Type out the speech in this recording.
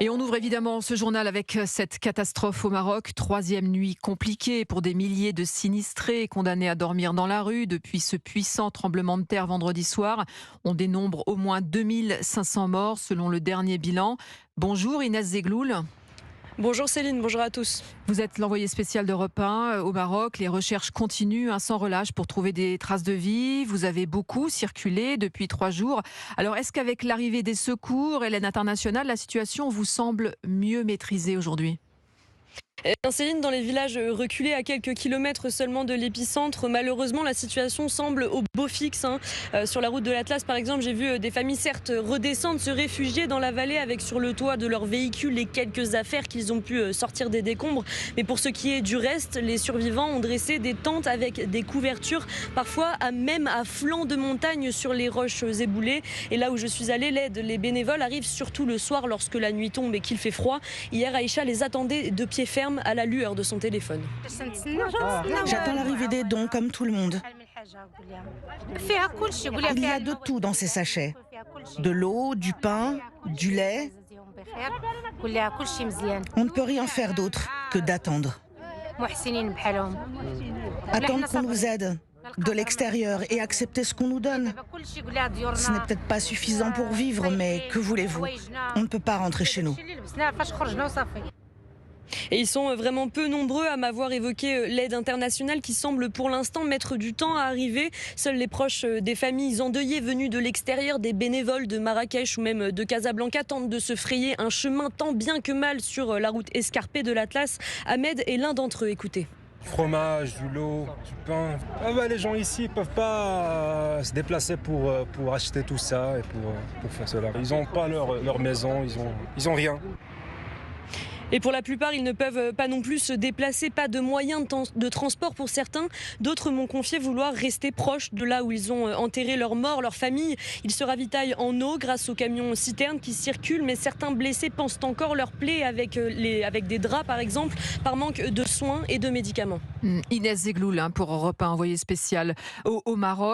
Et on ouvre évidemment ce journal avec cette catastrophe au Maroc. Troisième nuit compliquée pour des milliers de sinistrés condamnés à dormir dans la rue depuis ce puissant tremblement de terre vendredi soir. On dénombre au moins 2500 morts selon le dernier bilan. Bonjour Inès Zegloul. Bonjour Céline, bonjour à tous. Vous êtes l'envoyé spécial d'Europe 1 au Maroc. Les recherches continuent sans relâche pour trouver des traces de vie. Vous avez beaucoup circulé depuis 3 jours. Alors est-ce qu'avec l'arrivée des secours et l'aide internationale, la situation vous semble mieux maîtrisée aujourd'hui ? Céline, dans les villages reculés à quelques kilomètres seulement de l'épicentre, malheureusement la situation semble au beau fixe. Sur la route de l'Atlas par exemple, j'ai vu des familles certes redescendre, se réfugier dans la vallée avec sur le toit de leur véhicule les quelques affaires qu'ils ont pu sortir des décombres. Mais pour ce qui est du reste, les survivants ont dressé des tentes avec des couvertures, parfois même à flanc de montagne sur les roches éboulées. Et là où je suis allée, les bénévoles arrivent surtout le soir lorsque la nuit tombe et qu'il fait froid. Hier, Aïcha les attendait de pied ferme à la lueur de son téléphone. J'attends l'arrivée des dons comme tout le monde. Il y a de tout dans ces sachets. De l'eau, du pain, du lait. On ne peut rien faire d'autre que d'attendre. Attendre qu'on nous aide de l'extérieur et accepter ce qu'on nous donne. Ce n'est peut-être pas suffisant pour vivre, mais que voulez-vous ? On ne peut pas rentrer chez nous. Et ils sont vraiment peu nombreux à m'avoir évoqué l'aide internationale qui semble pour l'instant mettre du temps à arriver. Seuls les proches des familles endeuillées venues de l'extérieur, des bénévoles de Marrakech ou même de Casablanca tentent de se frayer un chemin tant bien que mal sur la route escarpée de l'Atlas. Ahmed est l'un d'entre eux, écoutez. Du fromage, du lot, du pain. Les gens ici ne peuvent pas se déplacer pour acheter tout ça et pour faire cela. Ils n'ont pas leur maison, ils ont rien. Et pour la plupart, ils ne peuvent pas non plus se déplacer, pas de moyens de transport pour certains. D'autres m'ont confié vouloir rester proches de là où ils ont enterré leurs morts, leur famille. Ils se ravitaillent en eau grâce aux camions citernes qui circulent, mais certains blessés pensent encore leurs plaies avec des draps par exemple, par manque de soins et de médicaments. Inès Zegloul pour Europe 1, envoyée spéciale au Maroc.